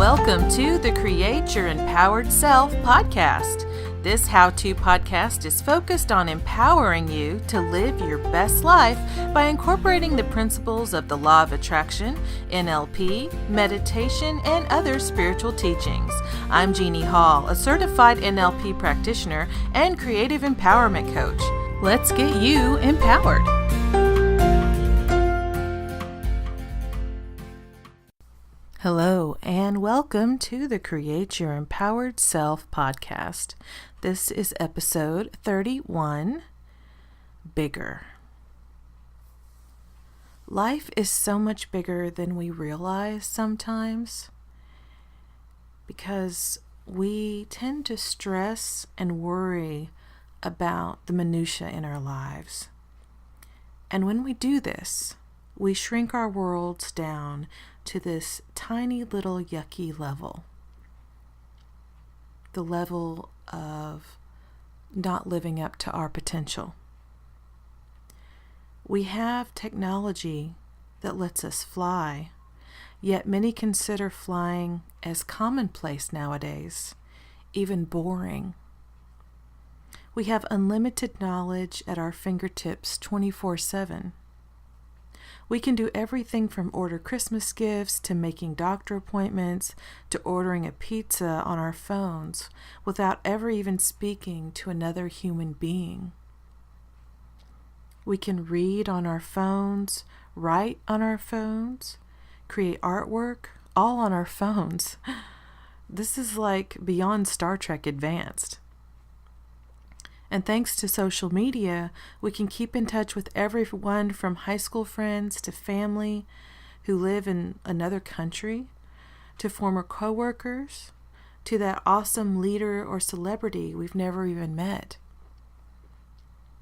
Welcome to the Create Your Empowered Self podcast. This how-to podcast is focused on empowering you to live your best life by incorporating the principles of the law of attraction, NLP, meditation, and other spiritual teachings. I'm Jeannie Hall, a certified NLP practitioner and creative empowerment coach. Let's get you empowered. Hello, and welcome to the Create Your Empowered Self podcast. This is episode 31, Bigger. Life is so much bigger than we realize sometimes because we tend to stress and worry about the minutiae in our lives. And when we do this, we shrink our worlds down to this tiny little yucky level. The level of not living up to our potential. We have technology that lets us fly, yet many consider flying as commonplace nowadays, even boring. We have unlimited knowledge at our fingertips 24/7. We can do everything from order Christmas gifts to making doctor appointments to ordering a pizza on our phones without ever even speaking to another human being. We can read on our phones, write on our phones, create artwork, all on our phones. This is like beyond Star Trek advanced. And thanks to social media, we can keep in touch with everyone from high school friends to family who live in another country, to former coworkers, to that awesome leader or celebrity we've never even met.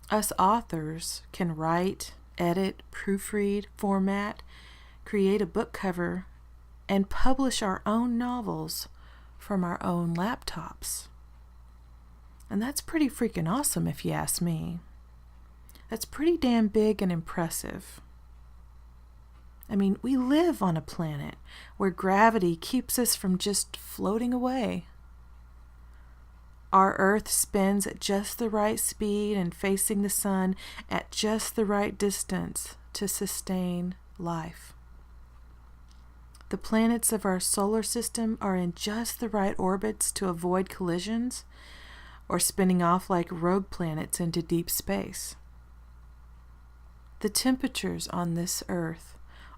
Us authors can write, edit, proofread, format, create a book cover, and publish our own novels from our own laptops. And that's pretty freaking awesome if you ask me. That's pretty damn big and impressive. I mean, we live on a planet where gravity keeps us from just floating away. Our Earth spins at just the right speed and facing the sun at just the right distance to sustain life. The planets of our solar system are in just the right orbits to avoid collisions or spinning off like rogue planets into deep space. The temperatures on this earth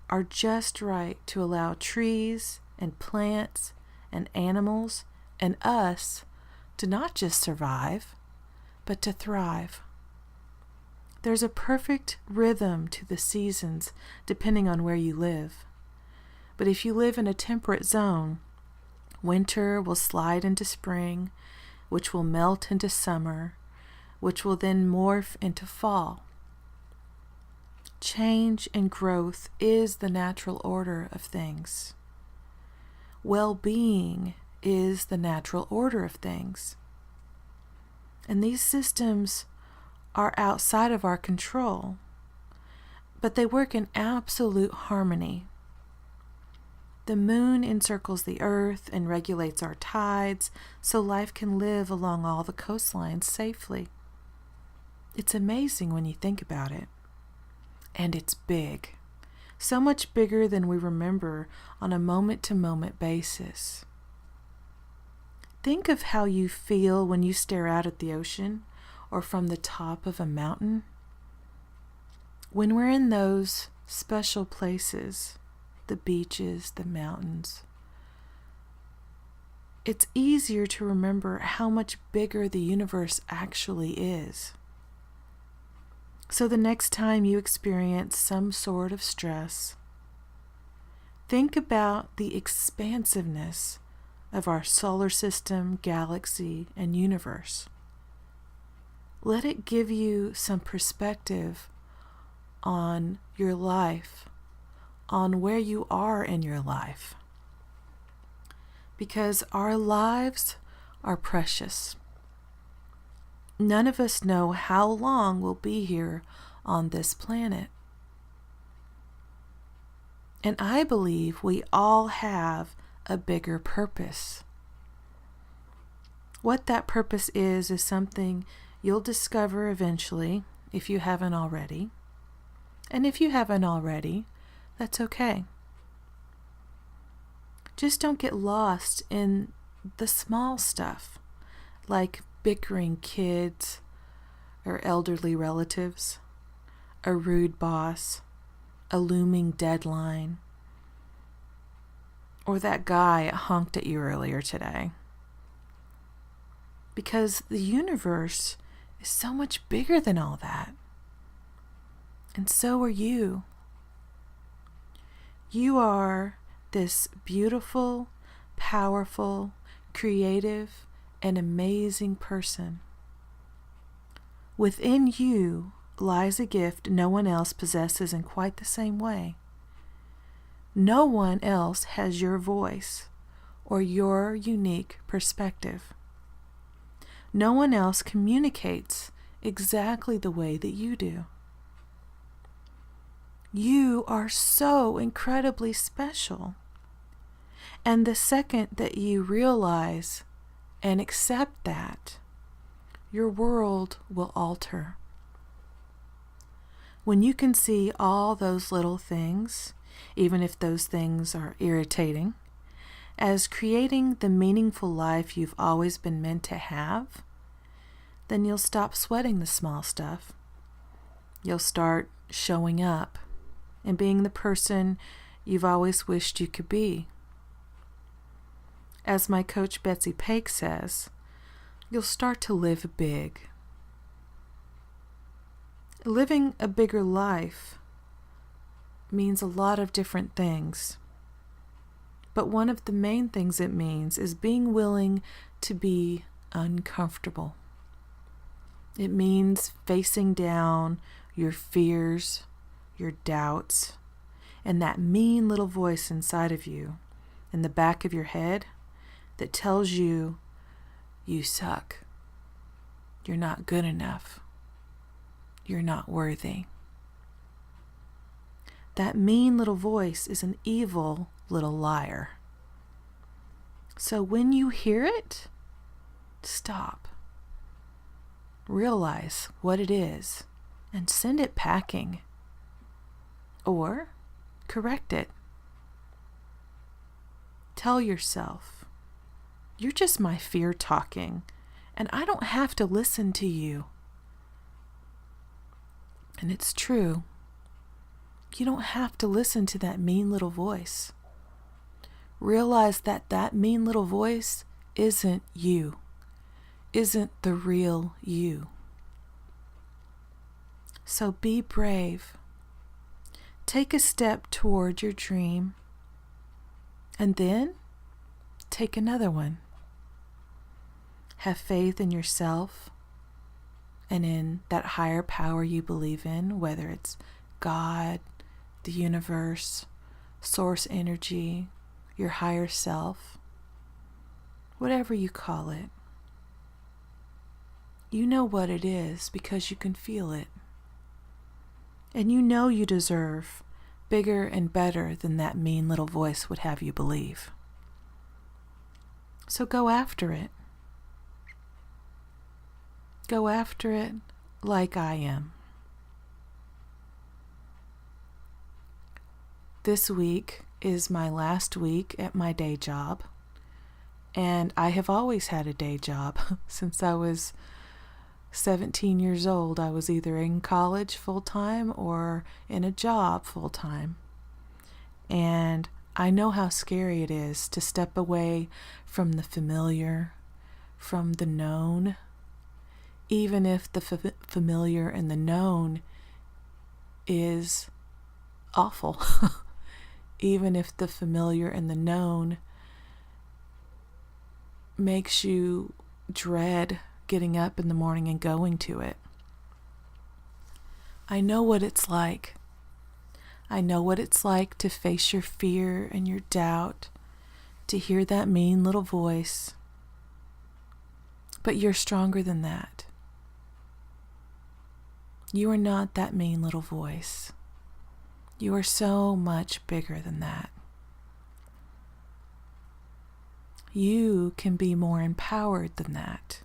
are just right to allow trees and plants and animals and us to not just survive, but to thrive. There's a perfect rhythm to the seasons depending on where you live. But if you live in a temperate zone, winter will slide into spring, which will melt into summer, which will then morph into fall. Change and growth is the natural order of things. Well-being is the natural order of things. And these systems are outside of our control, but they work in absolute harmony. The moon encircles the earth and regulates our tides so life can live along all the coastlines safely. It's amazing when you think about it. And it's big. So much bigger than we remember on a moment-to-moment basis. Think of how you feel when you stare out at the ocean or from the top of a mountain. When we're in those special places, the beaches, the mountains, it's easier to remember how much bigger the universe actually is. So the next time you experience some sort of stress, think about the expansiveness of our solar system, galaxy, and universe. Let it give you some perspective on your life, on where you are in your life. Because our lives are precious. None of us know how long we'll be here on this planet. And I believe we all have a bigger purpose. What that purpose is something you'll discover eventually if you haven't already. And if you haven't already, that's okay. Just don't get lost in the small stuff, like bickering kids or elderly relatives, a rude boss, a looming deadline, or that guy honked at you earlier today. Because the universe is so much bigger than all that. And so are you. You are this beautiful, powerful, creative, and amazing person. Within you lies a gift no one else possesses in quite the same way. No one else has your voice or your unique perspective. No one else communicates exactly the way that you do. You are so incredibly special. And the second that you realize and accept that, your world will alter. When you can see all those little things, even if those things are irritating, as creating the meaningful life you've always been meant to have, then you'll stop sweating the small stuff. You'll start showing up and being the person you've always wished you could be. As my coach Betsy Paik says, you'll start to live big. Living a bigger life means a lot of different things. But one of the main things it means is being willing to be uncomfortable. It means facing down your fears, your doubts, and that mean little voice inside of you, in the back of your head, that tells you, you suck. You're not good enough. You're not worthy. That mean little voice is an evil little liar. So when you hear it, stop. Realize what it is and send it packing. Or correct it. Tell yourself, you're just my fear talking, and I don't have to listen to you. And it's true. You don't have to listen to that mean little voice. Realize that that mean little voice isn't you, isn't the real you. So be brave. Take a step toward your dream, and then take another one. Have faith in yourself and in that higher power you believe in, whether it's God, the universe, source energy, your higher self, whatever you call it. You know what it is because you can feel it. And you know you deserve bigger and better than that mean little voice would have you believe. So go after it. Go after it like I am. This week is my last week at my day job, and I have always had a day job since I was 17 years old. I was either in college full-time or in a job full-time. And I know how scary it is to step away from the familiar, from the known, even if the familiar and the known is awful. Even if the familiar and the known makes you dread getting up in the morning and going to it. I know what it's like. I know what it's like to face your fear and your doubt, to hear that mean little voice. But you're stronger than that. You are not that mean little voice. You are so much bigger than that. You can be more empowered than that.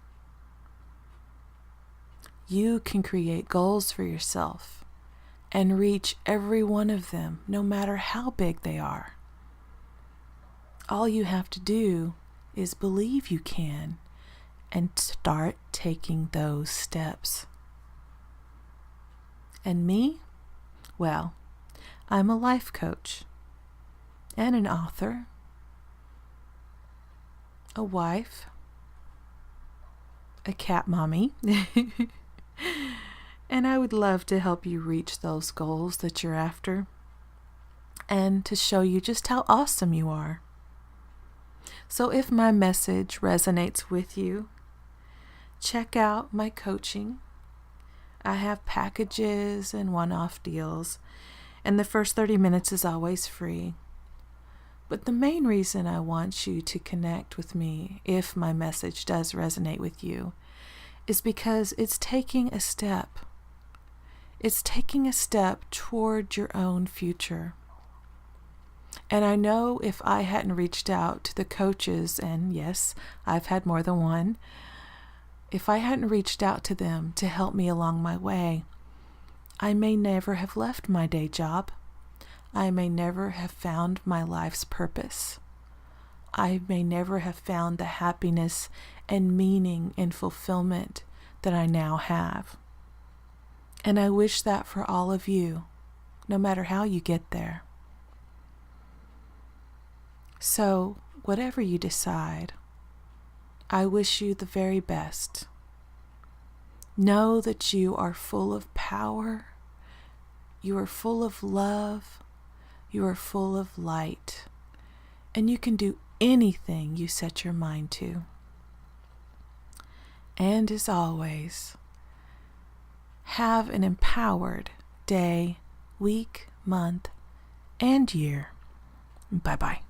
You can create goals for yourself and reach every one of them, no matter how big they are. All you have to do is believe you can and start taking those steps. And me? Well, I'm a life coach and an author, a wife, a cat mommy, and I would love to help you reach those goals that you're after and to show you just how awesome you are. So if my message resonates with you, check out my coaching. I have packages and one-off deals, and the first 30 minutes is always free. But the main reason I want you to connect with me, if my message does resonate with you, is because it's taking a step. It's taking a step toward your own future. And I know if I hadn't reached out to the coaches, and yes, I've had more than one, if I hadn't reached out to them to help me along my way, I may never have left my day job. I may never have found my life's purpose. I may never have found the happiness and meaning and fulfillment that I now have. And I wish that for all of you, no matter how you get there. So, whatever you decide, I wish you the very best. Know that you are full of power, you are full of love, you are full of light, and you can do anything you set your mind to. And as always, have an empowered day, week, month, and year. Bye-bye.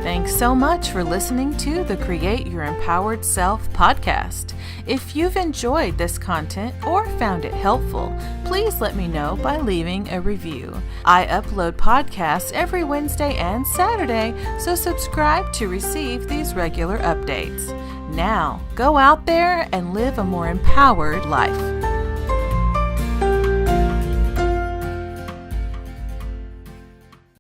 Thanks so much for listening to the Create Your Empowered Self podcast. If you've enjoyed this content or found it helpful, please let me know by leaving a review. I upload podcasts every Wednesday and Saturday, so subscribe to receive these regular updates. Now, go out there and live a more empowered life.